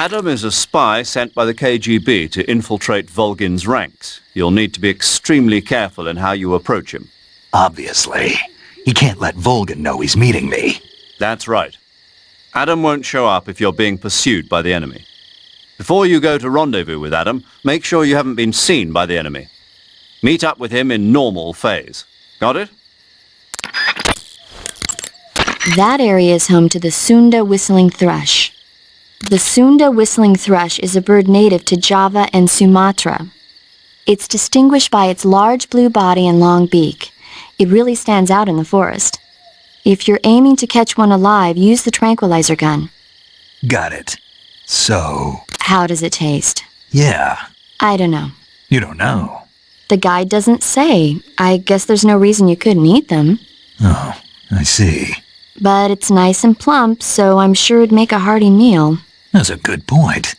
Adam is a spy sent by the KGB to infiltrate Volgin's ranks. You'll need to be extremely careful in how you approach him. Obviously. He can't let Volgin know he's meeting me. That's right. Adam won't show up if you're being pursued by the enemy. Before you go to rendezvous with Adam, make sure you haven't been seen by the enemy. Meet up with him in normal phase. Got it? That area is home to the Sunda whistling thrush. The Sunda whistling thrush is a bird native to Java and Sumatra. It's distinguished by its large blue body and long beak. It really stands out in the forest. If you're aiming to catch one alive, use the tranquilizer gun. Got it. So... How does it taste? Yeah. I don't know. You don't know? The guide doesn't say. I guess there's no reason you couldn't eat them. Oh, I see. But it's nice and plump, so I'm sure it'd make a hearty meal. That's a good point.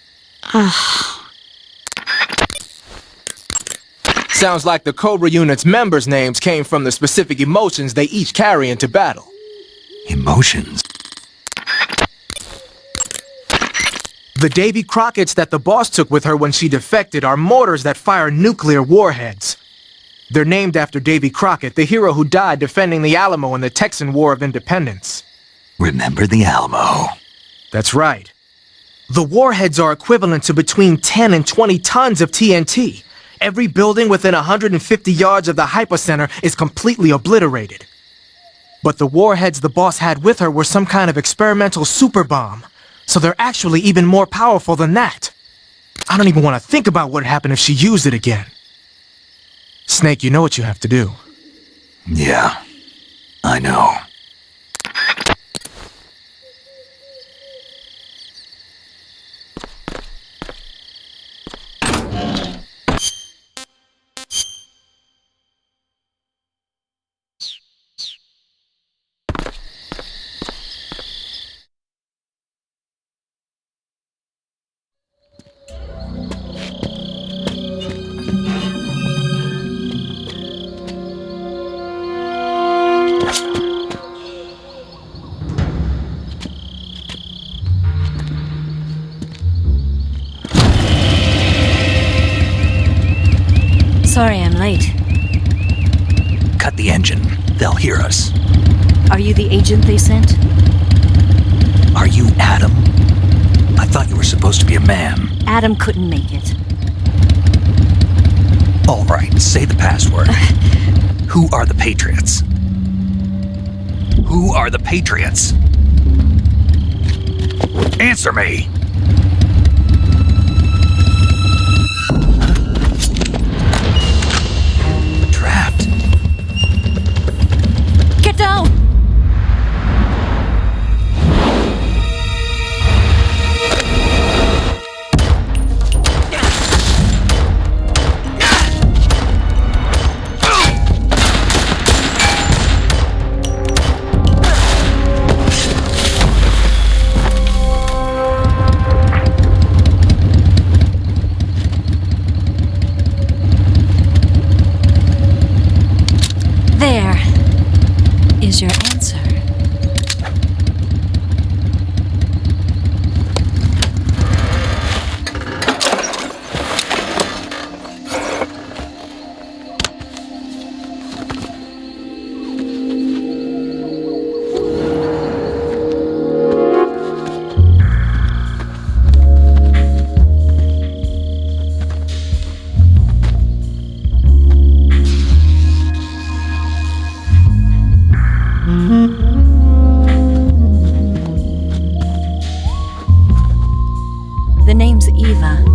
Sounds like the Cobra unit's members' names came from the specific emotions they each carry into battle. Emotions? The Davy Crockett's that the boss took with her when she defected are mortars that fire nuclear warheads. They're named after Davy Crockett, the hero who died defending the Alamo in the Texan War of Independence. Remember the Alamo. That's right. The warheads are equivalent to between 10 and 20 tons of TNT. Every building within 150 yards of the hypocenter is completely obliterated. But the warheads the boss had with her were some kind of experimental super bomb, so they're actually even more powerful than that. I don't even want to think about what would happen if she used it again. Snake, you know what you have to do. Yeah, I know. Sorry I'm late. Cut the engine. They'll hear us. Are you the agent they sent? Are you Adam? I thought you were supposed to be a man. Adam couldn't make it. All right, say the password. Who are the Patriots? Who are the Patriots? Answer me! Trapped. Get down! There is your answer. The name's Eva.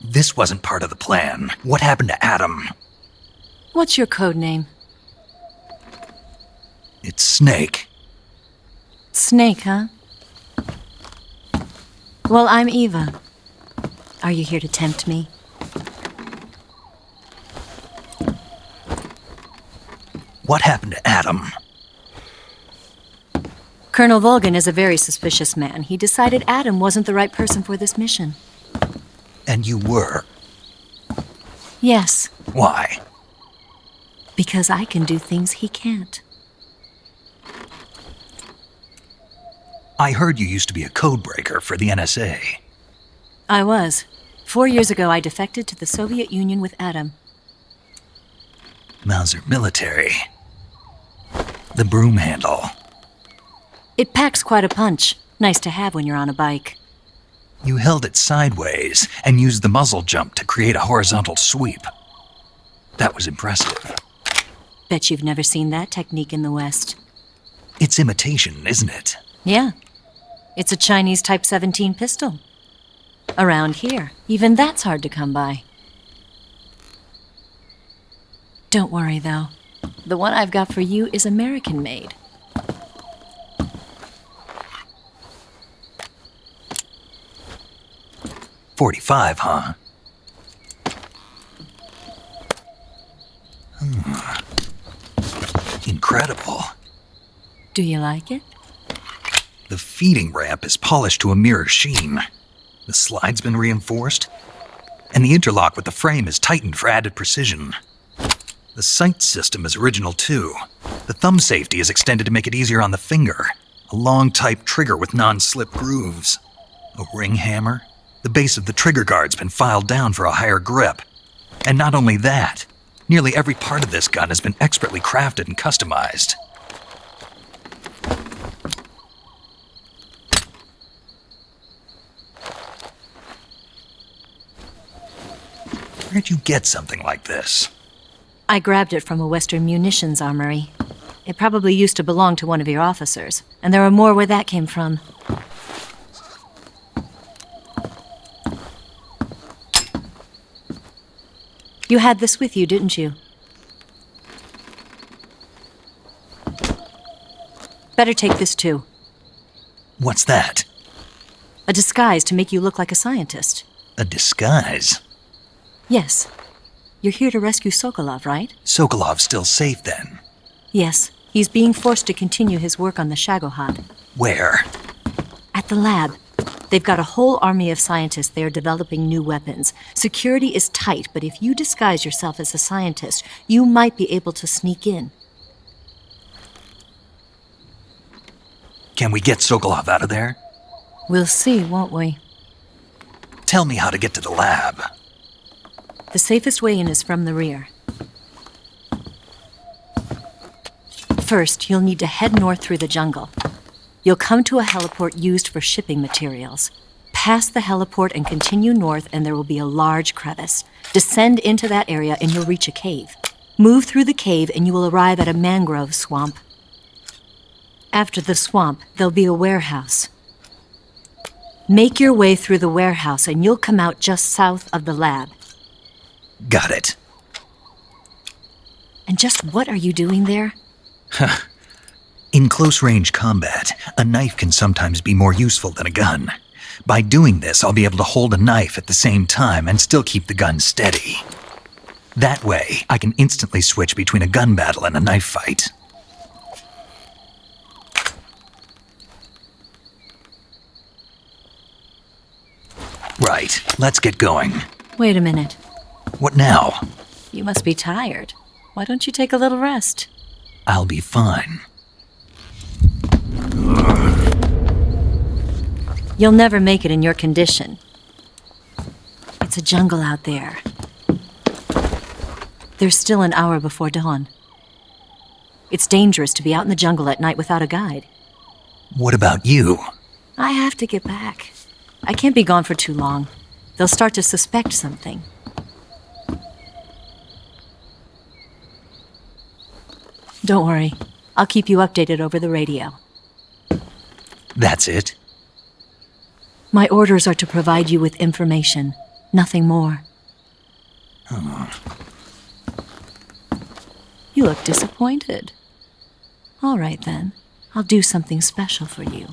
This wasn't part of the plan. What happened to Adam? What's your code name? It's Snake. Snake, huh? Well, I'm Eva. Are you here to tempt me? What happened to Adam? Colonel Volgan is a very suspicious man. He decided Adam wasn't the right person for this mission. And you were. Yes, Why? because I can do things he can't. I heard you used to be a codebreaker for the NSA. I was. 4 years ago, I defected to the Soviet Union with Adam. Mauser military. The broom handle. It packs quite a punch. Nice to have when you're on a bike. You held it sideways and used the muzzle jump to create a horizontal sweep. That was impressive. Bet you've never seen that technique in the West. It's imitation, isn't it? Yeah. It's a Chinese Type 17 pistol. Around here, even that's hard to come by. Don't worry, though. The one I've got for you is American-made. .45, huh? Incredible. Do you like it? The feeding ramp is polished to a mirror sheen. The slide's been reinforced, and the interlock with the frame is tightened for added precision. The sight system is original too. The thumb safety is extended to make it easier on the finger. A long type trigger with non-slip grooves. A ring hammer? The base of the trigger guard's been filed down for a higher grip. And not only that, nearly every part of this gun has been expertly crafted and customized. Where'd you get something like this? I grabbed it from a Western munitions armory. It probably used to belong to one of your officers, and there are more where that came from. You had this with you, didn't you? Better take this too. What's that? A disguise to make you look like a scientist. A disguise? Yes. You're here to rescue Sokolov, right? Sokolov's still safe then? Yes. He's being forced to continue his work on the Shagohod. Where? At the lab. They've got a whole army of scientists there developing new weapons. Security is tight, but if you disguise yourself as a scientist, you might be able to sneak in. Can we get Sokolov out of there? We'll see, won't we? Tell me how to get to the lab. The safest way in is from the rear. First, you'll need to head north through the jungle. You'll come to a heliport used for shipping materials. Pass the heliport and continue north, and there will be a large crevice. Descend into that area, and you'll reach a cave. Move through the cave, and you will arrive at a mangrove swamp. After the swamp, there'll be a warehouse. Make your way through the warehouse, and you'll come out just south of the lab. Got it. And just what are you doing there? In close-range combat, a knife can sometimes be more useful than a gun. By doing this, I'll be able to hold a knife at the same time and still keep the gun steady. That way, I can instantly switch between a gun battle and a knife fight. Right, let's get going. Wait a minute. What now? You must be tired. Why don't you take a little rest? I'll be fine. You'll never make it in your condition. It's a jungle out there. There's still an hour before dawn. It's dangerous to be out in the jungle at night without a guide. What about you? I have to get back. I can't be gone for too long. They'll start to suspect something. Don't worry. I'll keep you updated over the radio. That's it? My orders are to provide you with information, nothing more. You look disappointed. All right, then. I'll do something special for you.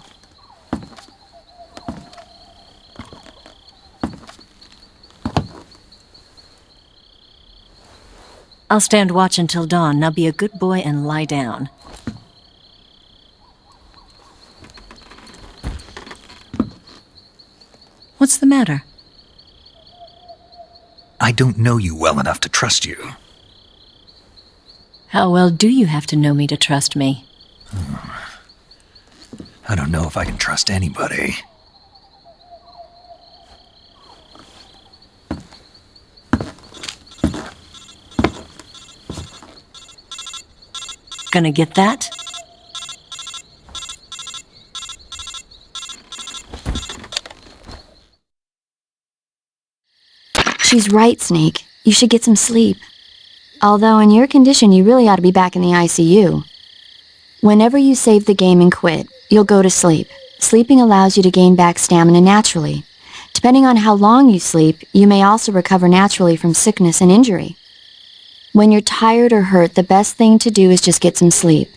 I'll stand watch until dawn. Now be a good boy and lie down. What's the matter? I don't know you well enough to trust you. How well do you have to know me to trust me? I don't know if I can trust anybody. Gonna get that? She's right, Snake. You should get some sleep. Although in your condition, you really ought to be back in the ICU. Whenever you save the game and quit, you'll go to sleep. Sleeping allows you to gain back stamina naturally. Depending on how long you sleep, you may also recover naturally from sickness and injury. When you're tired or hurt, the best thing to do is just get some sleep.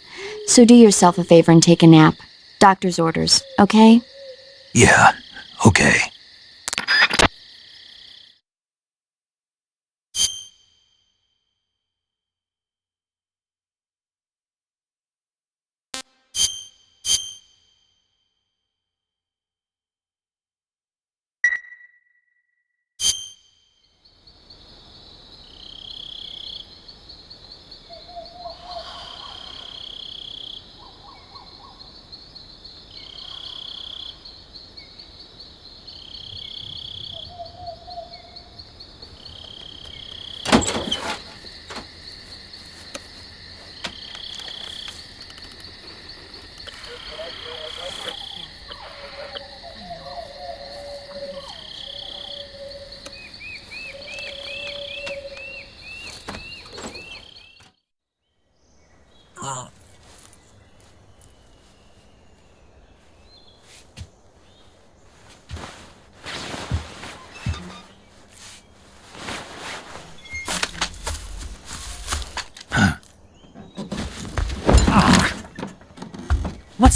So do yourself a favor and take a nap. Doctor's orders, okay? Yeah, okay.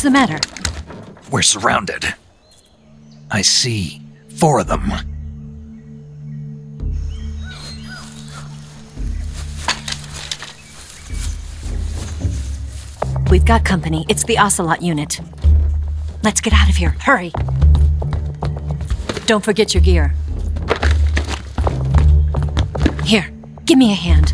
What's the matter? We're surrounded. I see 4 of them. We've got company. It's the Ocelot unit. Let's get out of here. Hurry. Don't forget your gear. Here, give me a hand.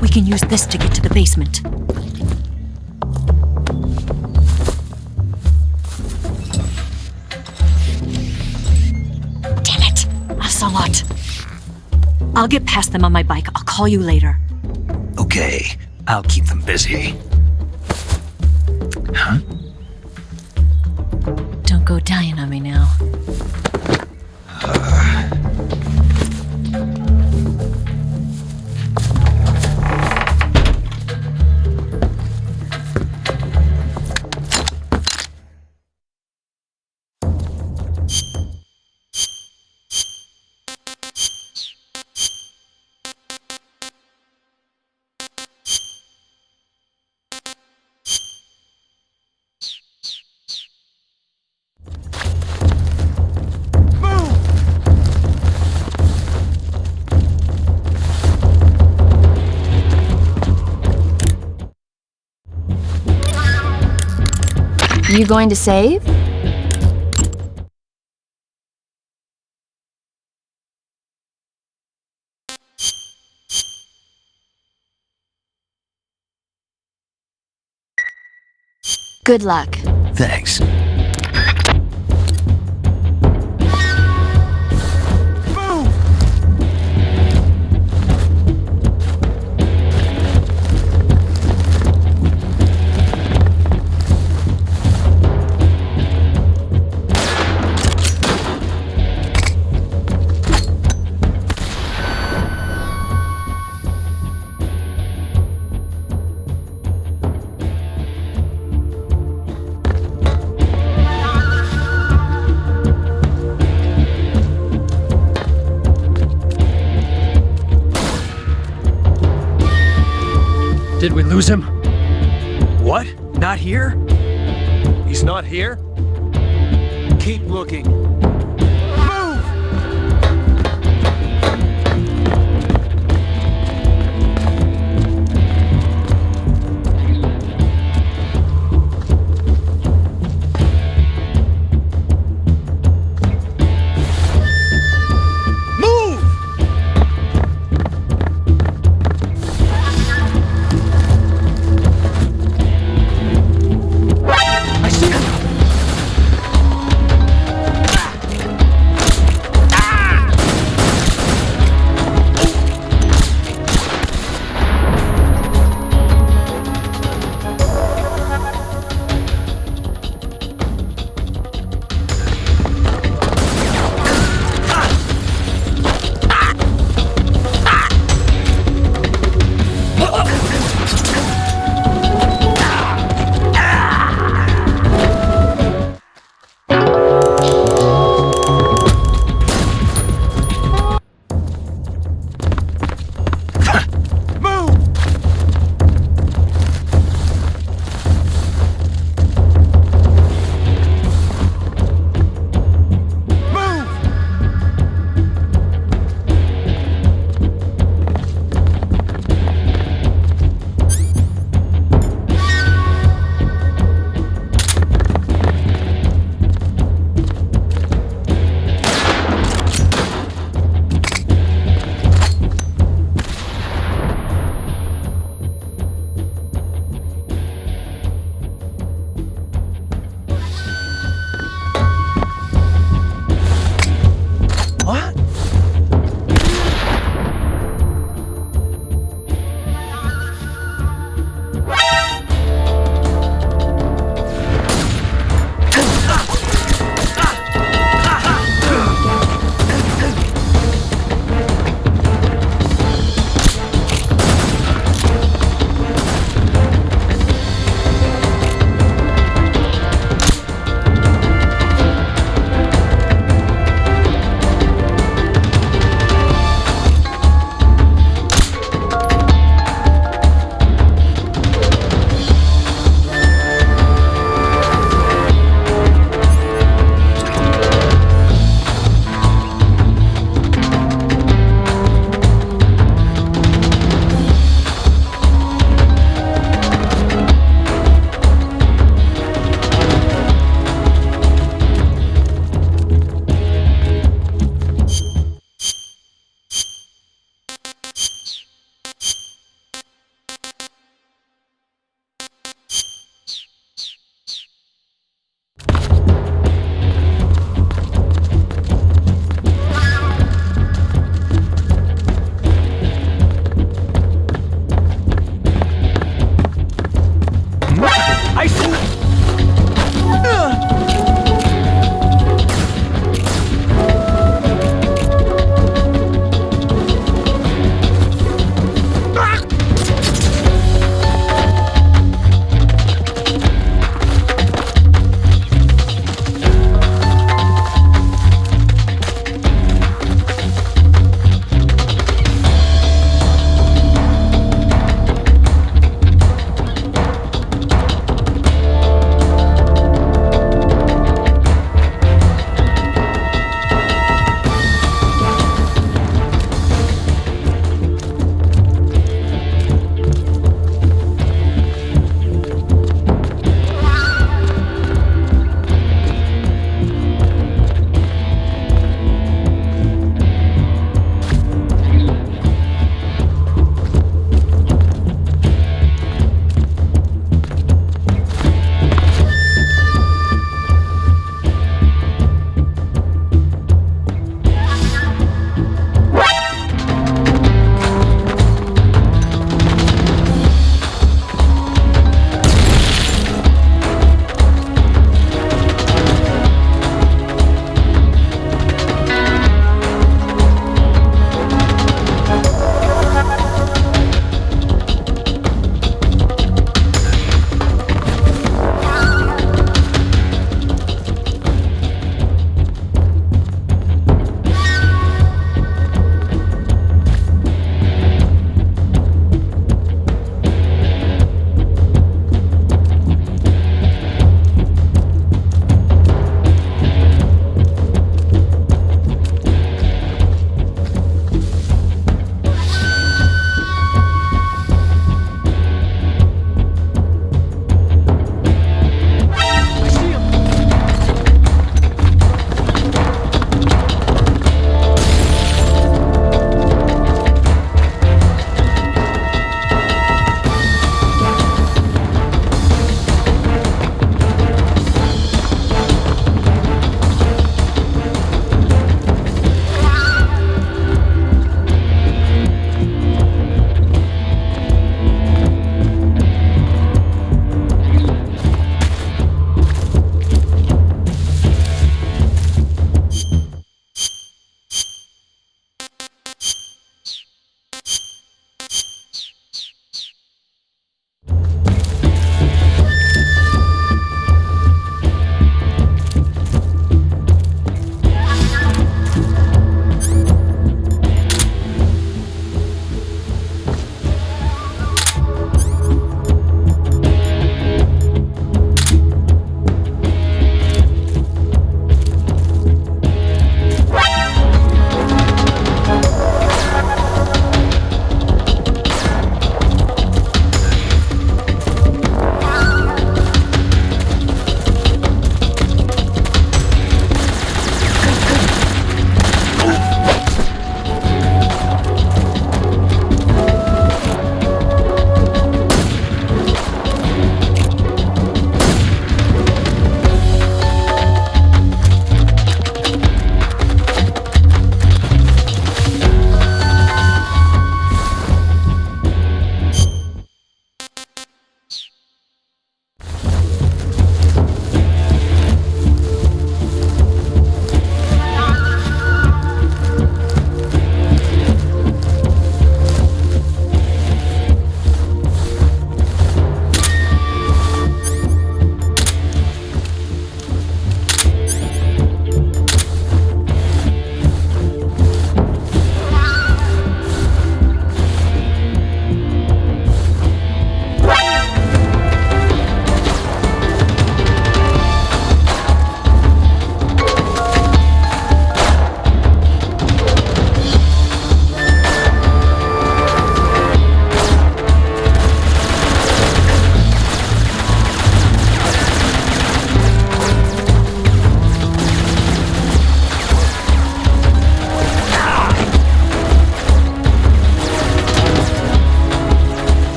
We can use this to get to the basement. Damn it! Ocelot! I'll get past them on my bike. I'll call you later. Okay, I'll keep them busy. Huh? Don't go dying on me now. You going to save? Good luck. Thanks. Did we lose him? What? Not here? He's not here? Keep looking. Move! Move! I see him!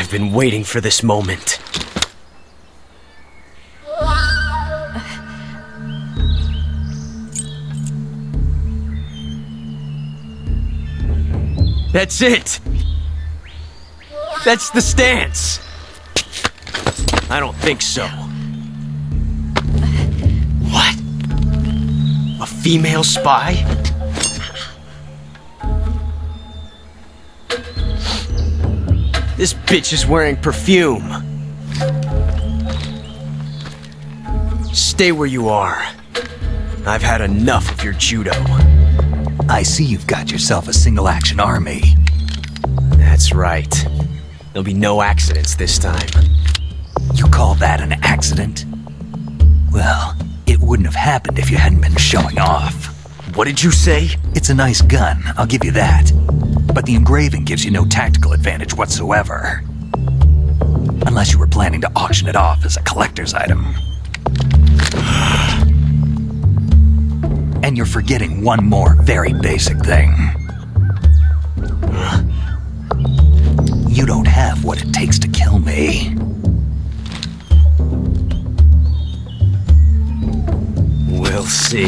I've been waiting for this moment. That's it! That's the stance! I don't think so. What? A female spy? This bitch is wearing perfume. Stay where you are. I've had enough of your judo. I see you've got yourself a single-action army. That's right. There'll be no accidents this time. You call that an accident? Well, it wouldn't have happened if you hadn't been showing off. What did you say? It's a nice gun, I'll give you that. But the engraving gives you no tactical advantage whatsoever. Unless you were planning to auction it off as a collector's item. And you're forgetting one more very basic thing. You don't have what it takes to kill me. We'll see.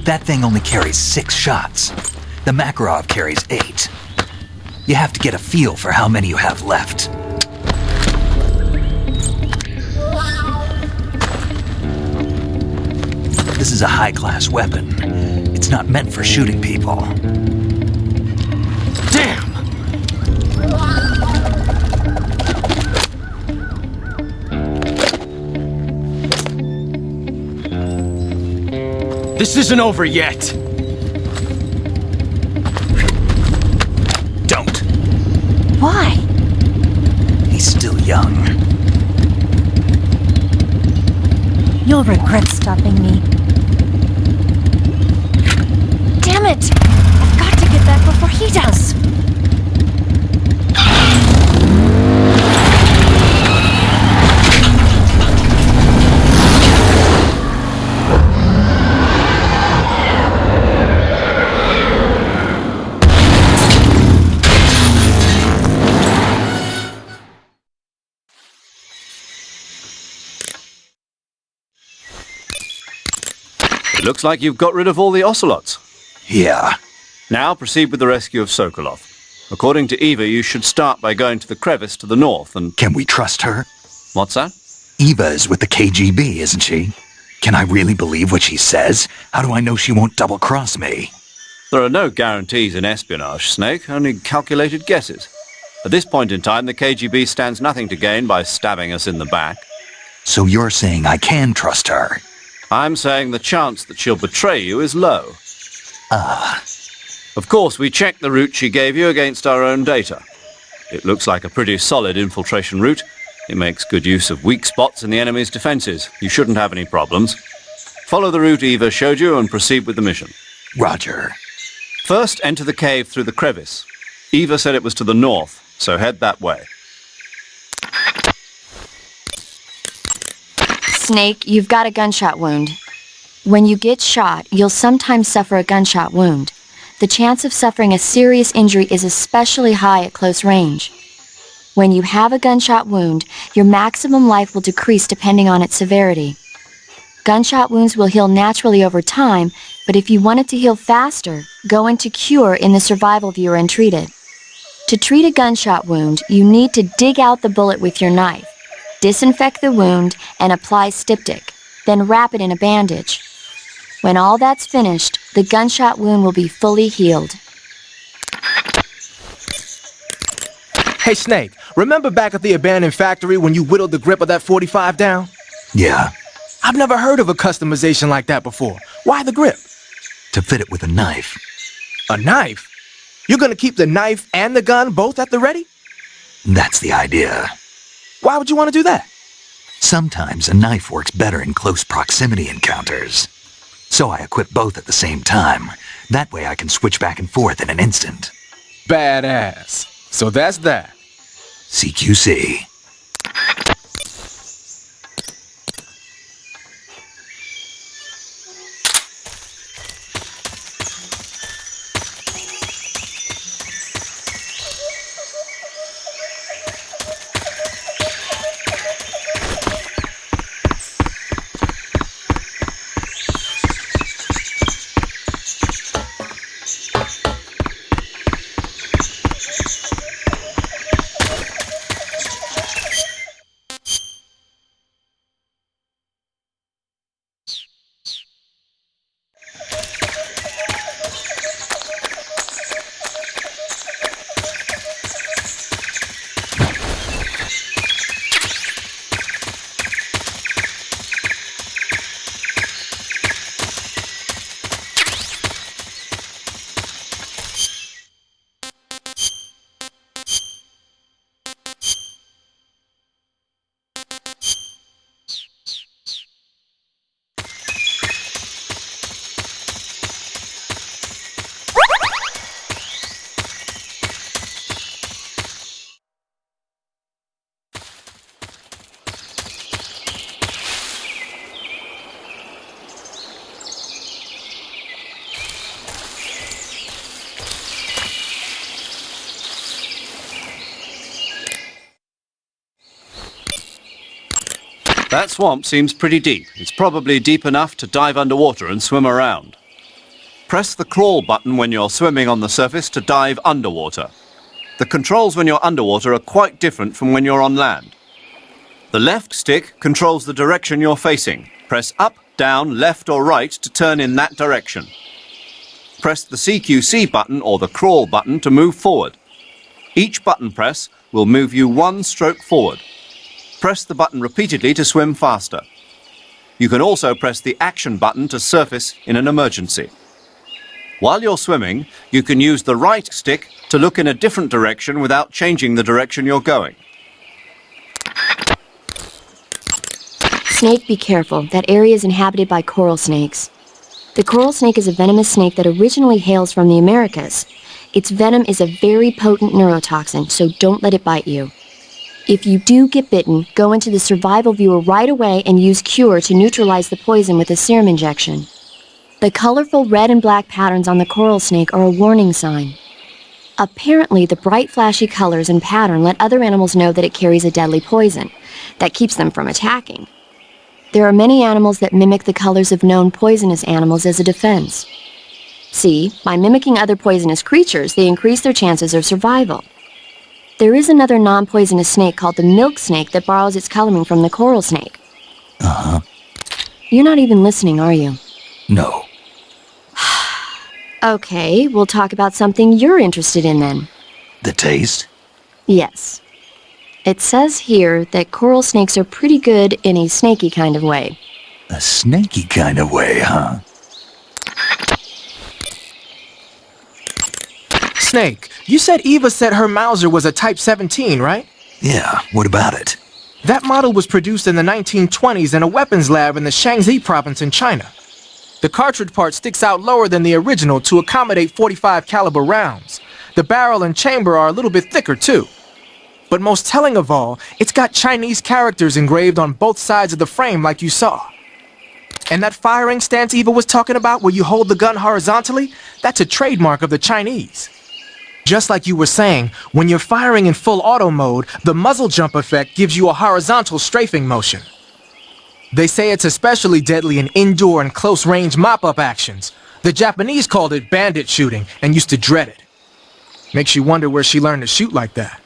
That thing only carries 6 shots. The Makarov carries 8. You have to get a feel for how many you have left. This is a high-class weapon. It's not meant for shooting people. Damn! This isn't over yet. Don't. Why? He's still young. You'll regret stopping me. Damn it! I've got to get back before he does. It looks like you've got rid of all the ocelots. Yeah. Now proceed with the rescue of Sokolov. According to Eva, you should start by going to the crevice to the north and... Can we trust her? What's that? Eva is with the KGB, isn't she? Can I really believe what she says? How do I know she won't double-cross me? There are no guarantees in espionage, Snake, only calculated guesses. At this point in time, the KGB stands nothing to gain by stabbing us in the back. So you're saying I can trust her? I'm saying the chance that she'll betray you is low. Of course, we checked the route she gave you against our own data. It looks like a pretty solid infiltration route. It makes good use of weak spots in the enemy's defenses. You shouldn't have any problems. Follow the route Eva showed you and proceed with the mission. Roger. First, enter the cave through the crevice. Eva said it was to the north, so head that way. Snake, you've got a gunshot wound. When you get shot, you'll sometimes suffer a gunshot wound. The chance of suffering a serious injury is especially high at close range. When you have a gunshot wound, your maximum life will decrease depending on its severity. Gunshot wounds will heal naturally over time, but if you want it to heal faster, go into cure in the survival viewer and treat it. To treat a gunshot wound, you need to dig out the bullet with your knife. Disinfect the wound and apply styptic, then wrap it in a bandage. When all that's finished, the gunshot wound will be fully healed. Hey, Snake, remember back at the abandoned factory when you whittled the grip of that 45 down? Yeah. I've never heard of a customization like that before. Why the grip? To fit it with a knife. A knife? You're gonna keep the knife and the gun both at the ready? That's the idea. Why would you want to do that? Sometimes a knife works better in close proximity encounters. So I equip both at the same time. That way I can switch back and forth in an instant. Badass. So that's that. CQC. That swamp seems pretty deep. It's probably deep enough to dive underwater and swim around. Press the crawl button when you're swimming on the surface to dive underwater. The controls when you're underwater are quite different from when you're on land. The left stick controls the direction you're facing. Press up, down, left or right to turn in that direction. Press the CQC button or the crawl button to move forward. Each button press will move you one stroke forward. Press the button repeatedly to swim faster. You can also press the action button to surface in an emergency. While you're swimming, you can use the right stick to look in a different direction without changing the direction you're going. Snake, be careful. That area is inhabited by coral snakes. The coral snake is a venomous snake that originally hails from the Americas. Its venom is a very potent neurotoxin, so don't let it bite you. If you do get bitten, go into the survival viewer right away and use Cure to neutralize the poison with a serum injection. The colorful red and black patterns on the coral snake are a warning sign. Apparently, the bright flashy colors and pattern let other animals know that it carries a deadly poison that keeps them from attacking. There are many animals that mimic the colors of known poisonous animals as a defense. See, by mimicking other poisonous creatures, they increase their chances of survival. There is another non-poisonous snake called the milk snake that borrows its coloring from the coral snake. Uh-huh. You're not even listening, are you? No. Okay, we'll talk about something you're interested in then. The taste? Yes. It says here that coral snakes are pretty good in a snaky kind of way. A snaky kind of way, huh? Snake, you said Eva said her Mauser was a Type 17, right? Yeah, what about it? That model was produced in the 1920s in a weapons lab in the Shaanxi province in China. The cartridge part sticks out lower than the original to accommodate 45 caliber rounds. The barrel and chamber are a little bit thicker too. But most telling of all, it's got Chinese characters engraved on both sides of the frame like you saw. And that firing stance Eva was talking about where you hold the gun horizontally, that's a trademark of the Chinese. Just like you were saying, when you're firing in full auto mode, the muzzle jump effect gives you a horizontal strafing motion. They say it's especially deadly in indoor and close-range mop-up actions. The Japanese called it bandit shooting and used to dread it. Makes you wonder where she learned to shoot like that.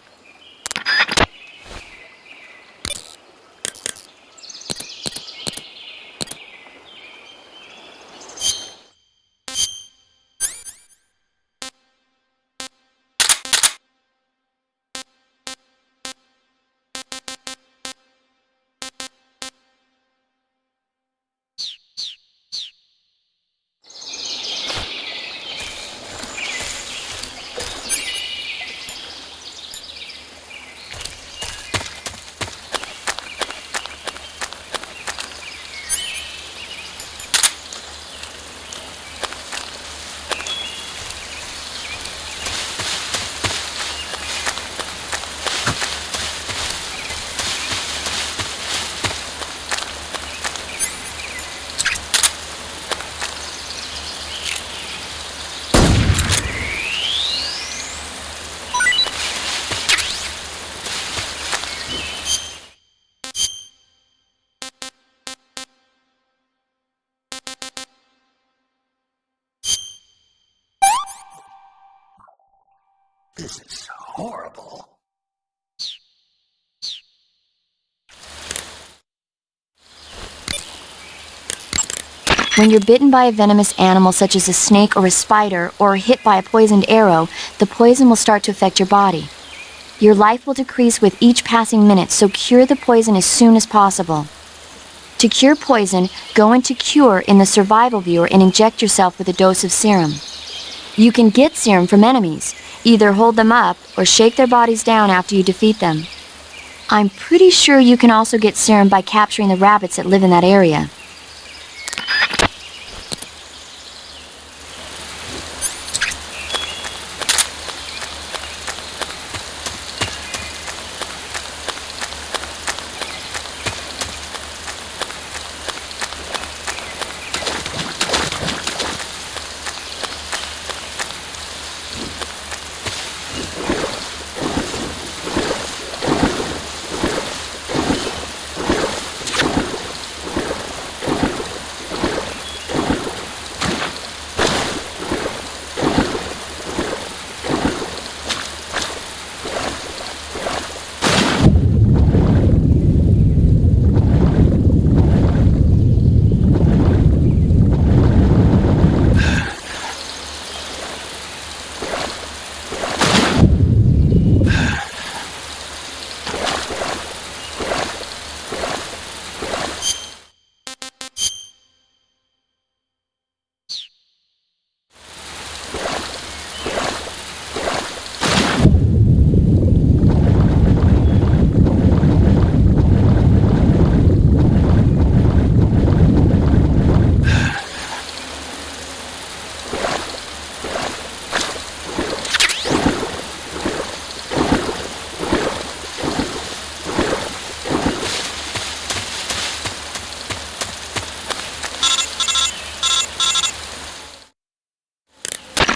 This is horrible. When you're bitten by a venomous animal such as a snake or a spider, or hit by a poisoned arrow, the poison will start to affect your body. Your life will decrease with each passing minute, so cure the poison as soon as possible. To cure poison, go into Cure in the survival viewer and inject yourself with a dose of serum. You can get serum from enemies. Either hold them up or shake their bodies down after you defeat them. I'm pretty sure you can also get serum by capturing the rabbits that live in that area.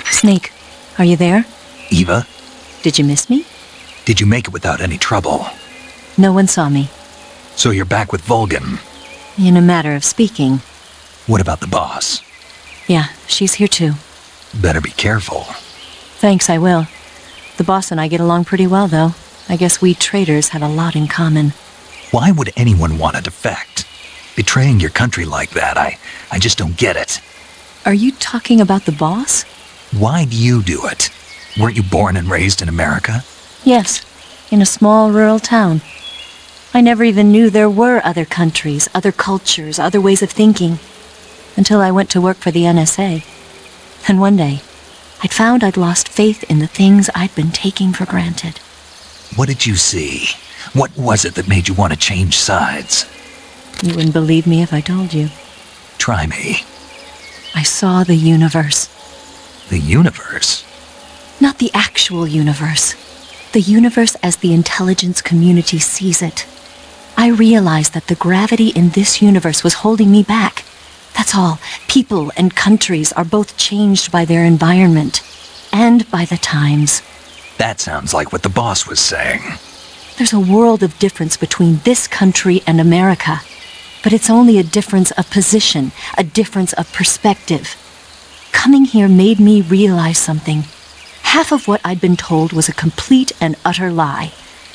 Snake, are you there? Eva, Did you miss me? did you make it without any trouble? No one saw me. So you're back with Vulcan. In a matter of speaking. What about the boss? Yeah, she's here too. Better be careful. Thanks, I will. The boss and I get along pretty well, though. I guess we traders have a lot in common. Why would anyone want to defect? Betraying your country like that, I just don't get it. Are you talking about the boss? Why do you do it? Weren't you born and raised in America? Yes, in a small rural town. I never even knew there were other countries, other cultures, other ways of thinking, until I went to work for the NSA. And one day, I'd found I'd lost faith in the things I'd been taking for granted. What did you see? What was it that made you want to change sides? You wouldn't believe me if I told you. Try me. I saw the universe. The universe? Not the actual universe. The universe as the intelligence community sees it. I realized that the gravity in this universe was holding me back. That's all. People and countries are both changed by their environment and by the times. That sounds like what the boss was saying. There's a world of difference between this country and America. But it's only a difference of position, a difference of perspective. Coming here made me realize something. Half of what I'd been told was a complete and utter lie.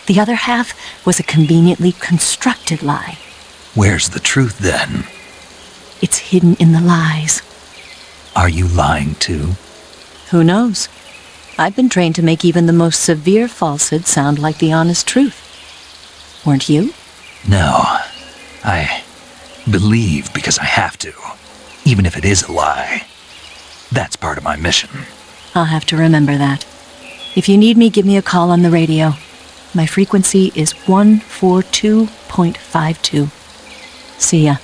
The other half was a conveniently constructed lie. Where's the truth then? It's hidden in the lies. Are you lying too? Who knows? I've been trained to make even the most severe falsehood sound like the honest truth. Weren't you? No. I believe because I have to, even if it is a lie. That's part of my mission. I'll have to remember that. If you need me, give me a call on the radio. My frequency is 142.52. See ya.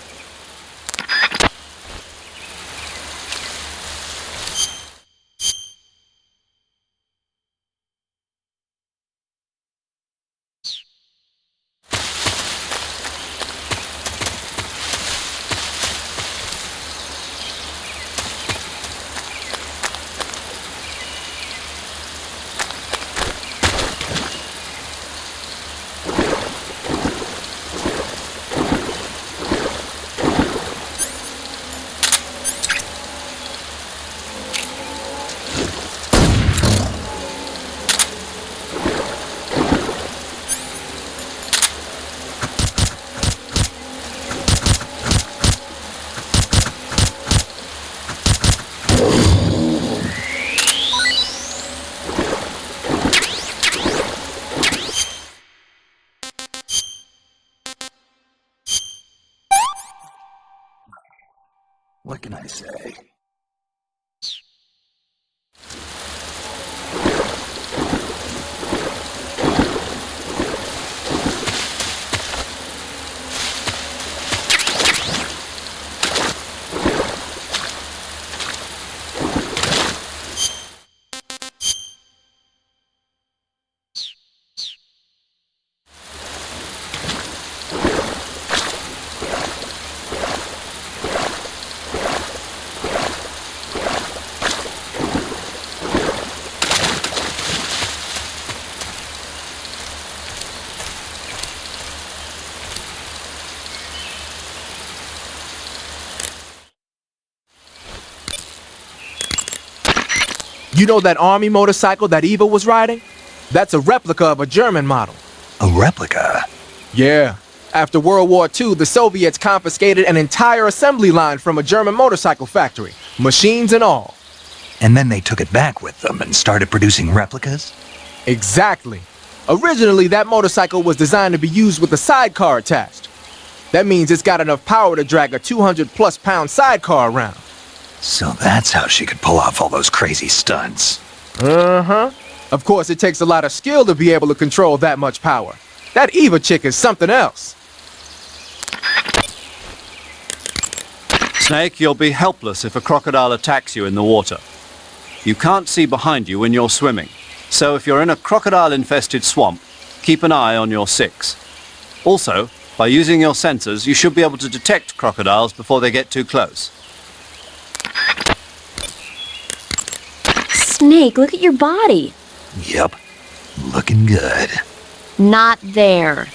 What can I say? You know that army motorcycle that Eva was riding? That's a replica of a German model. A replica? Yeah. After World War II, the Soviets confiscated an entire assembly line from a German motorcycle factory, machines and all. And then they took it back with them and started producing replicas? Exactly. Originally, that motorcycle was designed to be used with a sidecar attached. That means it's got enough power to drag a 200-plus pound sidecar around. So that's how she could pull off all those crazy stunts. Uh-huh. Of course, it takes a lot of skill to be able to control that much power. That Eva chick is something else. Snake, you'll be helpless if a crocodile attacks you in the water. You can't see behind you when you're swimming, so if you're in a crocodile-infested swamp, keep an eye on your six. Also, by using your sensors, you should be able to detect crocodiles before they get too close. Snake, look at your body. Yep. Looking good. Not there.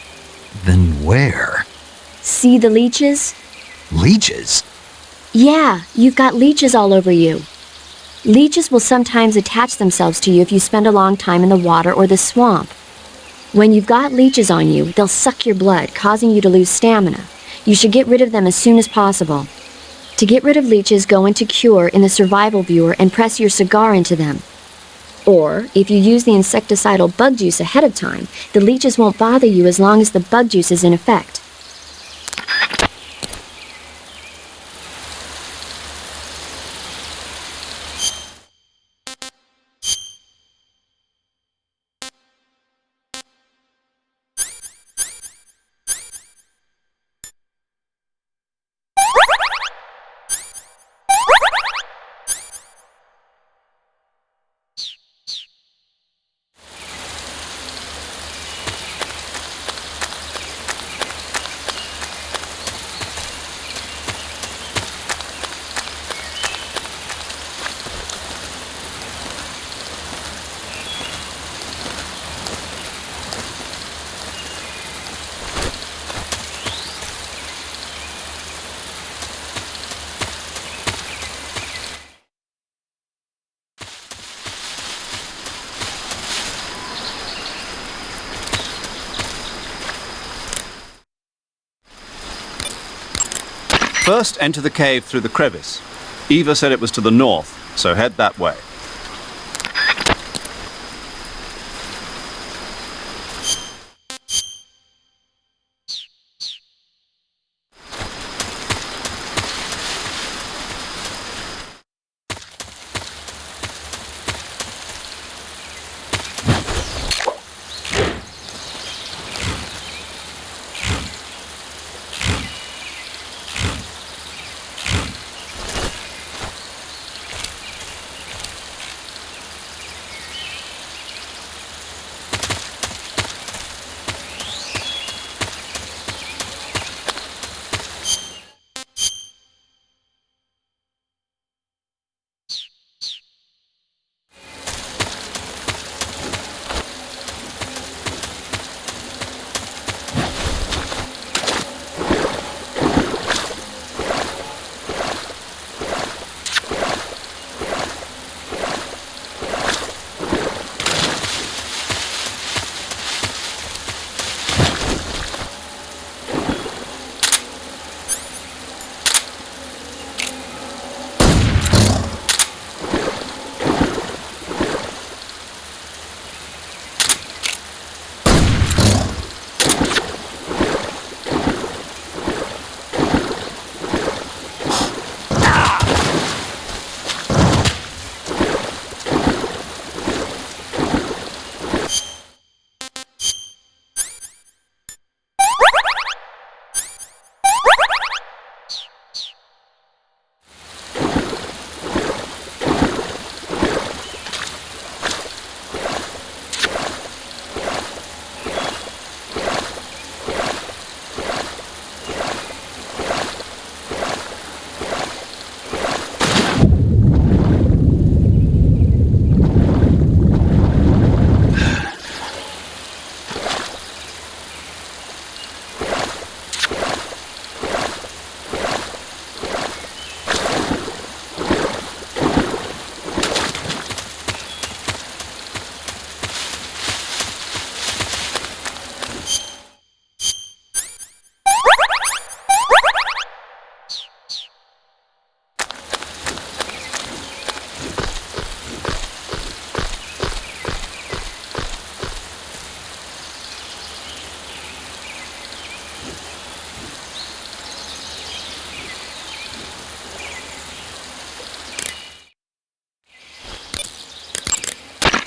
Then where? See the leeches? Leeches? Yeah, you've got leeches all over you. Leeches will sometimes attach themselves to you if you spend a long time in the water or the swamp. When you've got leeches on you, they'll suck your blood, causing you to lose stamina. You should get rid of them as soon as possible. To get rid of leeches, go into Cure in the survival viewer and press your cigar into them. Or, if you use the insecticidal bug juice ahead of time, the leeches won't bother you as long as the bug juice is in effect. First, enter the cave through the crevice. Eva said it was to the north, so head that way.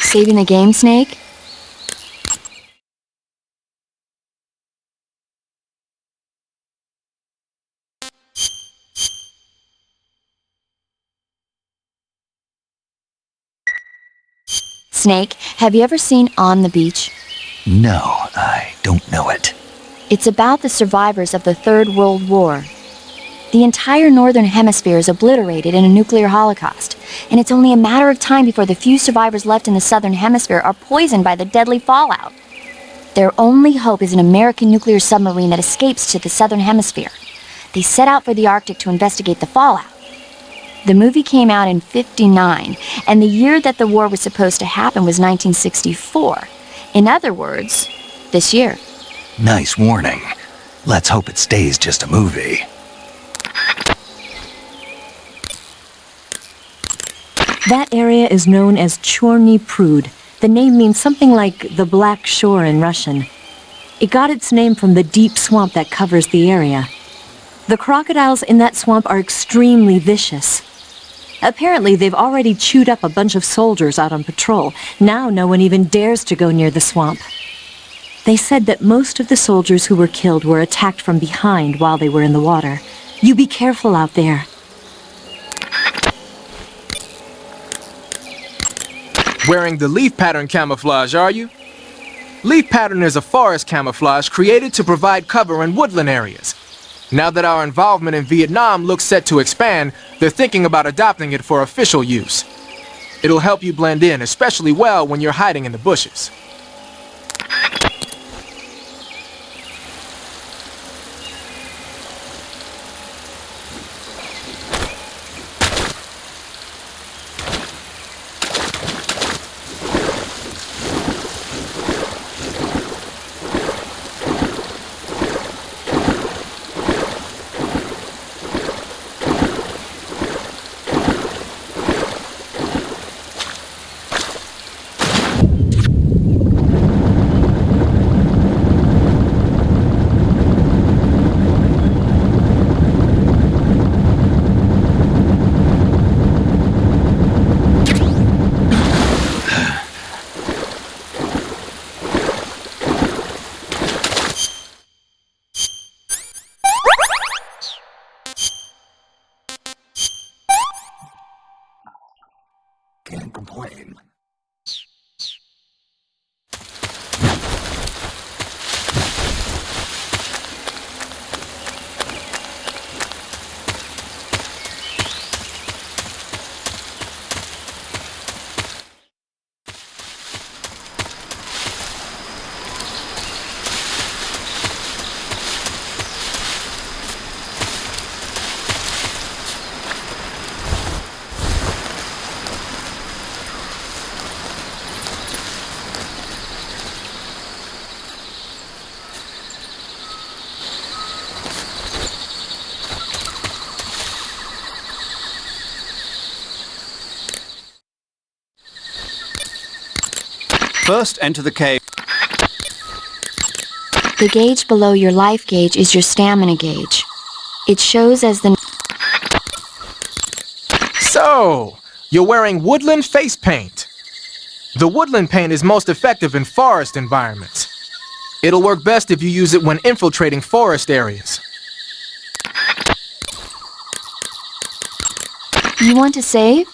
Saving the game, Snake? Snake, have you ever seen On the Beach? No, I don't know it. It's about the survivors of the Third World War. The entire northern hemisphere is obliterated in a nuclear holocaust, and it's only a matter of time before the few survivors left in the southern hemisphere are poisoned by the deadly fallout. Their only hope is an American nuclear submarine that escapes to the southern hemisphere. They set out for the Arctic to investigate the fallout. The movie came out in '59, and the year that the war was supposed to happen was 1964. In other words, this year. Nice warning. Let's hope it stays just a movie. That area is known as Chorny Prud. The name means something like the Black Shore in Russian. It got its name from the deep swamp that covers the area. The crocodiles in that swamp are extremely vicious. Apparently, they've already chewed up a bunch of soldiers out on patrol. Now no one even dares to go near the swamp. They said that most of the soldiers who were killed were attacked from behind while they were in the water. You be careful out there. Wearing the leaf pattern camouflage, are you? Leaf pattern is a forest camouflage created to provide cover in woodland areas. Now that our involvement in Vietnam looks set to expand, they're thinking about adopting it for official use. It'll help you blend in especially well when you're hiding in the bushes. Can't complain. First, enter the cave. The gauge below your life gauge is your stamina gauge. It shows as the... So, you're wearing woodland face paint. The woodland paint is most effective in forest environments. It'll work best if you use it when infiltrating forest areas. You want to save?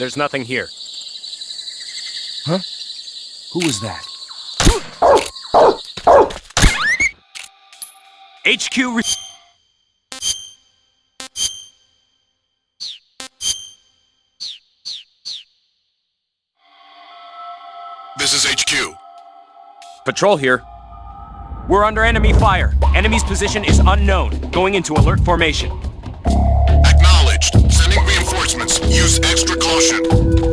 There's nothing here. Huh? Who was that? HQ This is HQ. Patrol here. We're under enemy fire. Enemy's position is unknown. Going into alert formation. Acknowledged. Sending reinforcements. Use extra caution.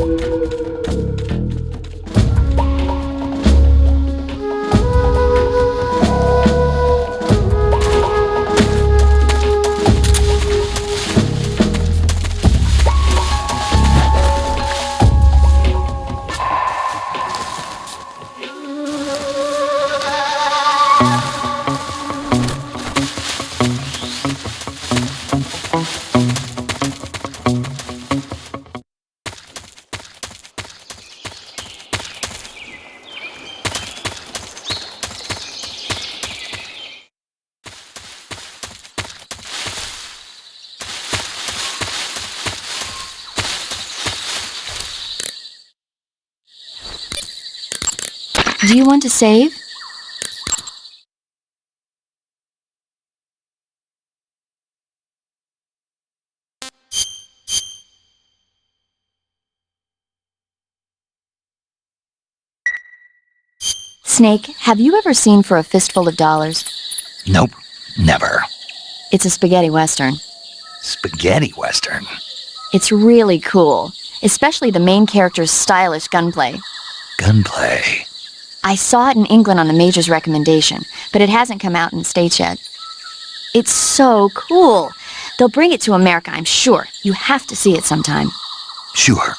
Do you want to save? Snake, have you ever seen For a Fistful of Dollars? Nope, never. It's a spaghetti western. Spaghetti Western. It's really cool, especially the main character's stylish gunplay. Gunplay. I saw it in England on the Major's recommendation, but it hasn't come out in the States yet. It's so cool. They'll bring it to America, I'm sure. You have to see it sometime. Sure.